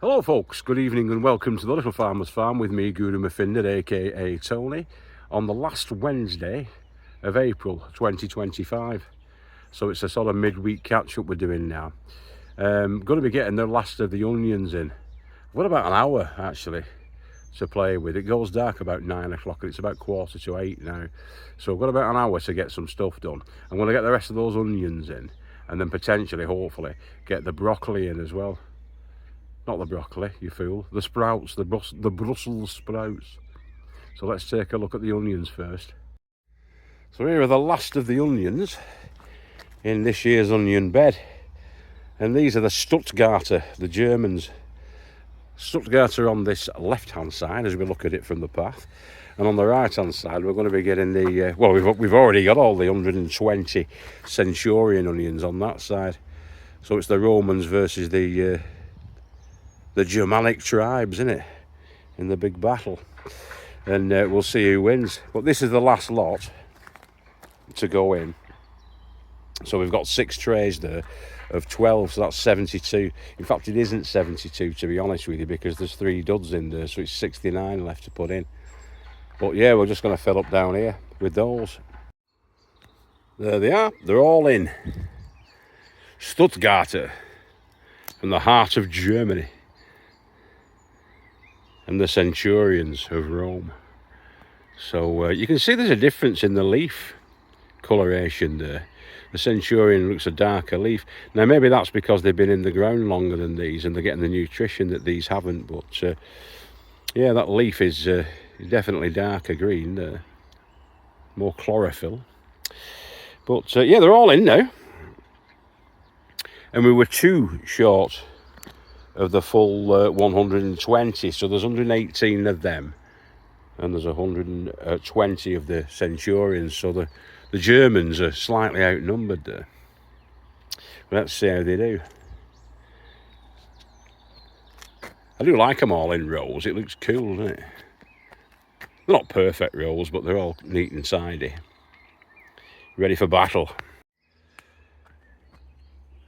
Hello folks, good evening and welcome to the Little Farmer's Farm with me, Guru Mafinder, aka Tony, on the last Wednesday of April 2025. So it's a sort of midweek catch up we're doing now. Going to be getting the last of the onions in. I've got about an hour actually to play with. It goes dark about 9 o'clock and it's about 7:45 now. So I've got about an hour to get some stuff done. I'm going to get the rest of those onions in and then potentially, hopefully, get the broccoli in as well. Not the broccoli, you fool. The sprouts, the Brussels sprouts. So let's take a look at the onions first. So here are the last of the onions in this year's onion bed. And these are the Stutgarter, the Germans. Stutgarter on this left-hand side as we look at it from the path. And on the right-hand side, we're going to be getting the, well, we've already got all the 120 Centurion onions on that side. So it's the Romans versus the Germanic tribes, isn't it, in the big battle, and we'll see who wins. But this is the last lot to go in, so we've got 6 trays there of 12, so that's 72. In fact, it isn't 72 to be honest with you, because there's 3 duds in there, so it's 69 left to put in. But yeah, we're just going to fill up down here with those. There they are, they're all in. Stutgarter, from the heart of Germany, and the Centurions of Rome. So you can see there's a difference in the leaf coloration there. The Centurion looks a darker leaf. Now maybe that's because they've been in the ground longer than these and they're getting the nutrition that these haven't, but yeah, that leaf is definitely darker green there, more chlorophyll. But yeah, they're all in now, and we were 2 short of the full 120, so there's 118 of them and there's 120 of the Centurions, so the Germans are slightly outnumbered there. Let's see how they do. I do like them all in rows, it looks cool, doesn't it? They're not perfect rows, but they're all neat and tidy, ready for battle.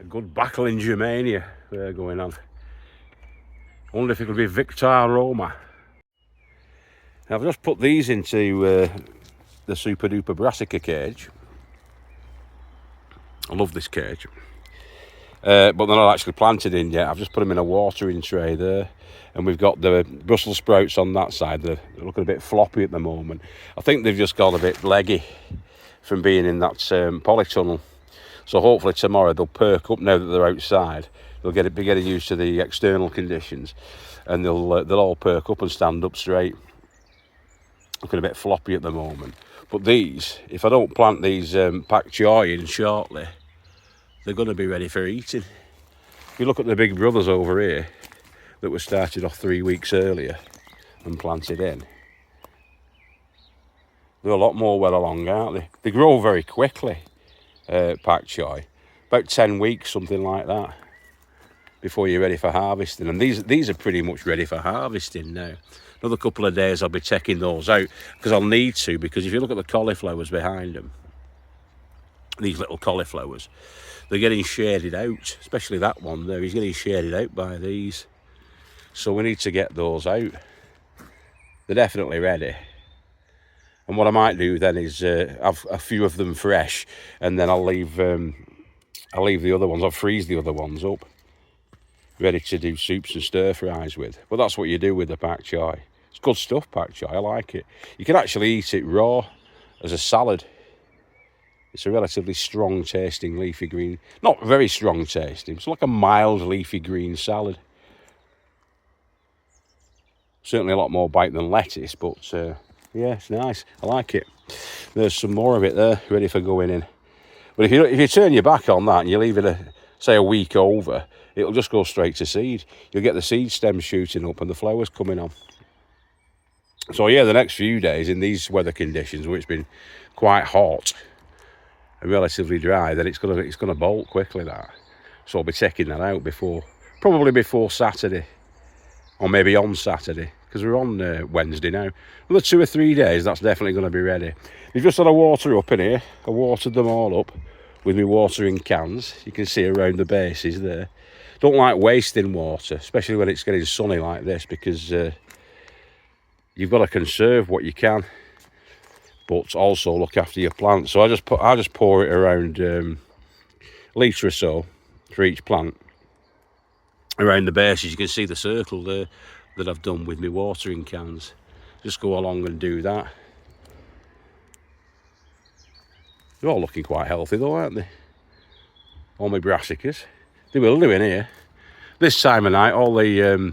A good battle in Germania they're going on. I wonder if it'll be Victor Roma. Now, I've just put these into the super duper Brassica cage. I love this cage. But they're not actually planted in yet. I've just put them in a watering tray there. And we've got the Brussels sprouts on that side. They're looking a bit floppy at the moment. I think they've just got a bit leggy from being in that polytunnel. So hopefully tomorrow they'll perk up now that they're outside. They'll be getting used to the external conditions, and they'll all perk up and stand up straight. Looking a bit floppy at the moment. But these, if I don't plant these CHOI in shortly, they're going to be ready for eating. If you look at the big brothers over here that were started off 3 weeks earlier and planted in, they're a lot more well along, aren't they? They grow very quickly, CHOI, about 10 weeks, something like that, before you're ready for harvesting. And these are pretty much ready for harvesting now. Another couple of days I'll be checking those out, because I'll need to, because if you look at the cauliflowers behind them, these little cauliflowers, they're getting shaded out, especially that one there. He's getting shaded out by these, so we need to get those out. They're definitely ready. And what I might do then is have a few of them fresh, and then I'll leave the other ones, I'll freeze the other ones up, ready to do soups and stir fries with. But that's what you do with the CHOI. It's good stuff, CHOI, I like it. You can actually eat it raw as a salad. It's a relatively strong tasting leafy green, not very strong tasting, it's like a mild leafy green salad. Certainly a lot more bite than lettuce, but yeah, it's nice, I like it. There's some more of it there, ready for going in. But if you turn your back on that and you leave it say a week over, it'll just go straight to seed. You'll get the seed stems shooting up and the flowers coming on. So yeah, the next few days in these weather conditions, where it's been quite hot and relatively dry, then it's gonna bolt quickly, that. So I'll be checking that out probably before Saturday, or maybe on Saturday, because we're on Wednesday now. Another 2 or 3 days, that's definitely going to be ready. We've just had a water up in here. I watered them all up with my watering cans. You can see around the bases there. Don't like wasting water, especially when it's getting sunny like this, because you've got to conserve what you can, but also look after your plants. So I just pour it around litre or so for each plant around the bases. You can see the circle there that I've done with my watering cans. Just go along and do that. They're all looking quite healthy though, aren't they? All my brassicas. They will do in here. This time of night, all the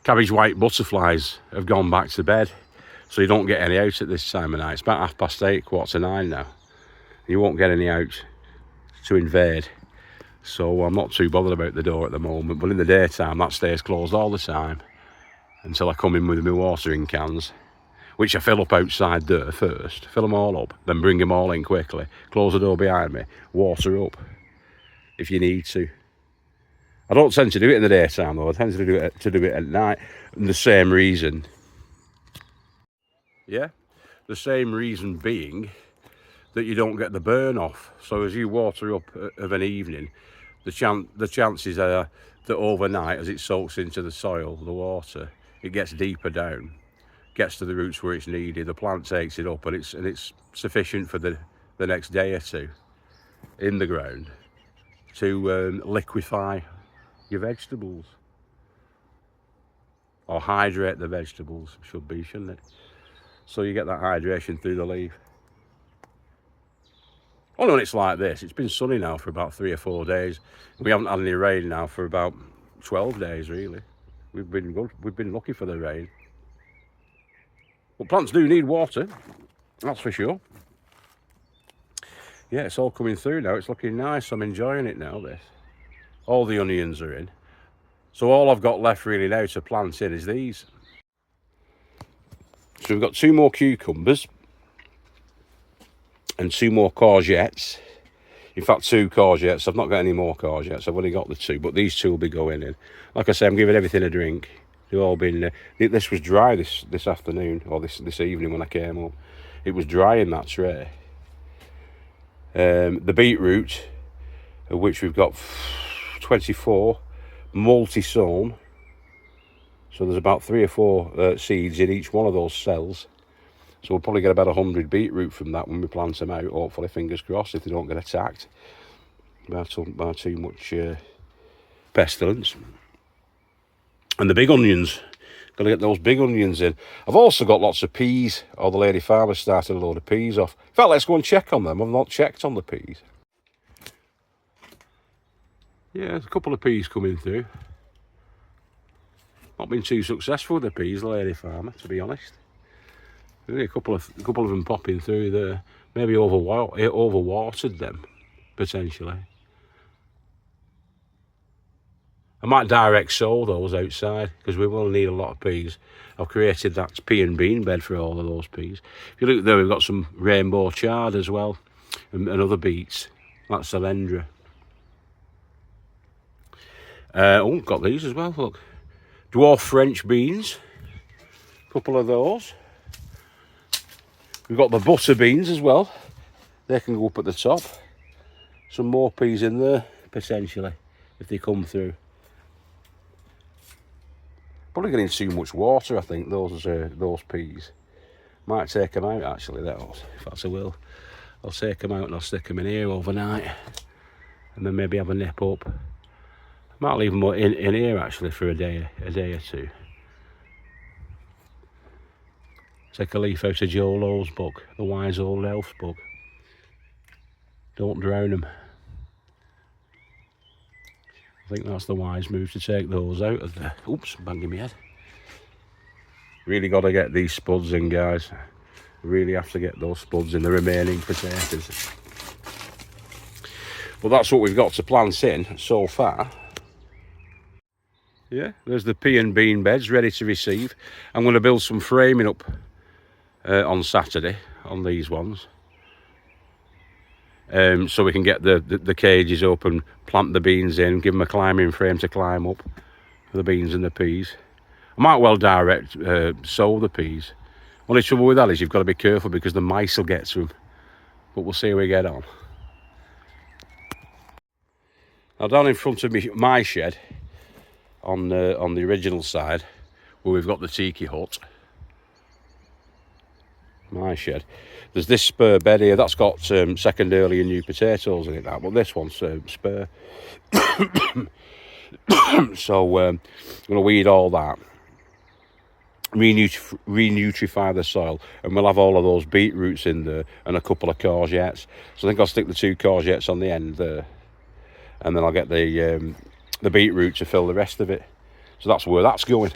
cabbage white butterflies have gone back to bed, so you don't get any out at this time of night. It's about 8:30, 8:45 now. You won't get any out to invade, so I'm not too bothered about the door at the moment. But in the daytime, that stays closed all the time until I come in with my watering cans, which I fill up outside there first. Fill them all up, then bring them all in quickly, close the door behind me, water up if you need to. I don't tend to do it in the daytime though. I tend to do it at night, and the same reason. Yeah, the same reason being that you don't get the burn off. So as you water up of an evening, the chances are that overnight, as it soaks into the soil, the water, it gets deeper down, gets to the roots where it's needed. The plant takes it up, and it's sufficient for the next day or two in the ground to liquefy your vegetables, or hydrate the vegetables, shouldn't it? So you get that hydration through the leaf. Only when it's like this. It's been sunny now for about 3 or 4 days. We haven't had any rain now for about 12 days really. We've been lucky for the rain. But plants do need water, that's for sure. Yeah, it's all coming through now. It's looking nice. I'm enjoying it now, this. All the onions are in. So all I've got left really now to plant in is these. So we've got 2 more cucumbers and 2 more courgettes. In fact, 2 courgettes. I've not got any more courgettes. I've only got the 2, but these 2 will be going in. Like I say, I'm giving everything a drink. They've all been. This was dry this afternoon, or this evening when I came up. It was dry in that tray. The beetroot, of which we've got 24 multi-sown. So there's about 3 or 4 seeds in each one of those cells. So we'll probably get about 100 beetroot from that when we plant them out, hopefully, fingers crossed, if they don't get attacked by too much pestilence. And the big onions, got to get those big onions in. I've also got lots of peas. Oh, the lady farmer started a load of peas off. In fact, let's go and check on them. I've not checked on the peas. Yeah, there's a couple of peas coming through. Not been too successful with the peas, the lady farmer, to be honest. Only a couple of them popping through there. Maybe overwatered them, potentially. I might direct sow those outside, because we will need a lot of peas. I've created that pea and bean bed for all of those peas. If you look there, we've got some rainbow chard as well, and other beets. That's Salendra. Oh, got these as well, look. Dwarf French beans. A couple of those. We've got the butter beans as well. They can go up at the top. Some more peas in there, potentially, if they come through. Probably getting too much water, I think, those peas. Might take them out, actually, those, if that's a will. I'll take them out and I'll stick them in here overnight. And then maybe have a nip up. Might leave them in here, actually, for a day or two. Take a leaf out of Joe Low's book, The Wise Old Elf's book. Don't drown them. I think that's the wise move, to take those out of the... Oops, banging my head. Really got to get these spuds in, guys. Really have to get those spuds in, the remaining potatoes. Well, that's what we've got to plant in so far. Yeah, there's the pea and bean beds ready to receive. I'm going to build some framing up on Saturday on these ones, so we can get the cages open, plant the beans in, give them a climbing frame to climb up for the beans and the peas. I might well direct sow the peas. Only trouble with that is you've got to be careful, because the mice will get to them, but we'll see how we get on. Now down in front of me, my shed, on the original side, where we've got the tiki hut, my shed, there's this spur bed here that's got second early and new potatoes in it now, but this one's spur. So I'm going to weed all that, renutrify the soil, and we'll have all of those beetroots in there and a couple of courgettes. So I think I'll stick the 2 courgettes on the end there, and then I'll get the beetroot to fill the rest of it. So that's where that's going.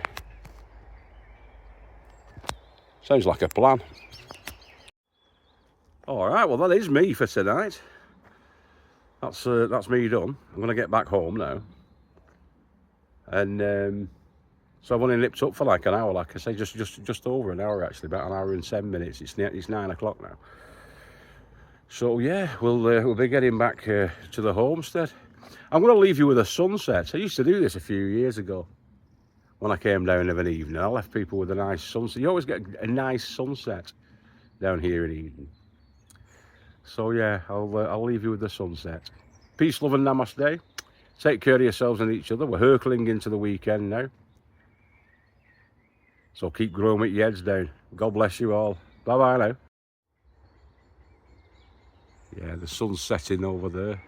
Sounds like a plan. All right, well that is me for tonight. That's me done. I'm going to get back home now, and so I've only nipped up for like an hour, like I say, just over an hour actually, about an hour and 10 minutes. It's 9 o'clock now. So yeah, we'll be getting back to the homestead. I'm going to leave you with a sunset. I used to do this a few years ago when I came down of an evening. I left people with a nice sunset. You always get a nice sunset down here in Eden. So yeah, I'll leave you with the sunset. Peace, love and namaste. Take care of yourselves and each other. We're hurtling into the weekend now. So keep growing with your heads down. God bless you all. Bye-bye now. Yeah, the sun's setting over there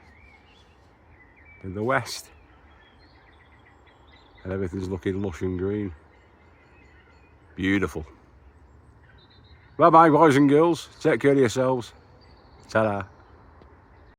in the west. And everything's looking lush and green. Beautiful. Bye-bye, boys and girls. Take care of yourselves. Ta-da.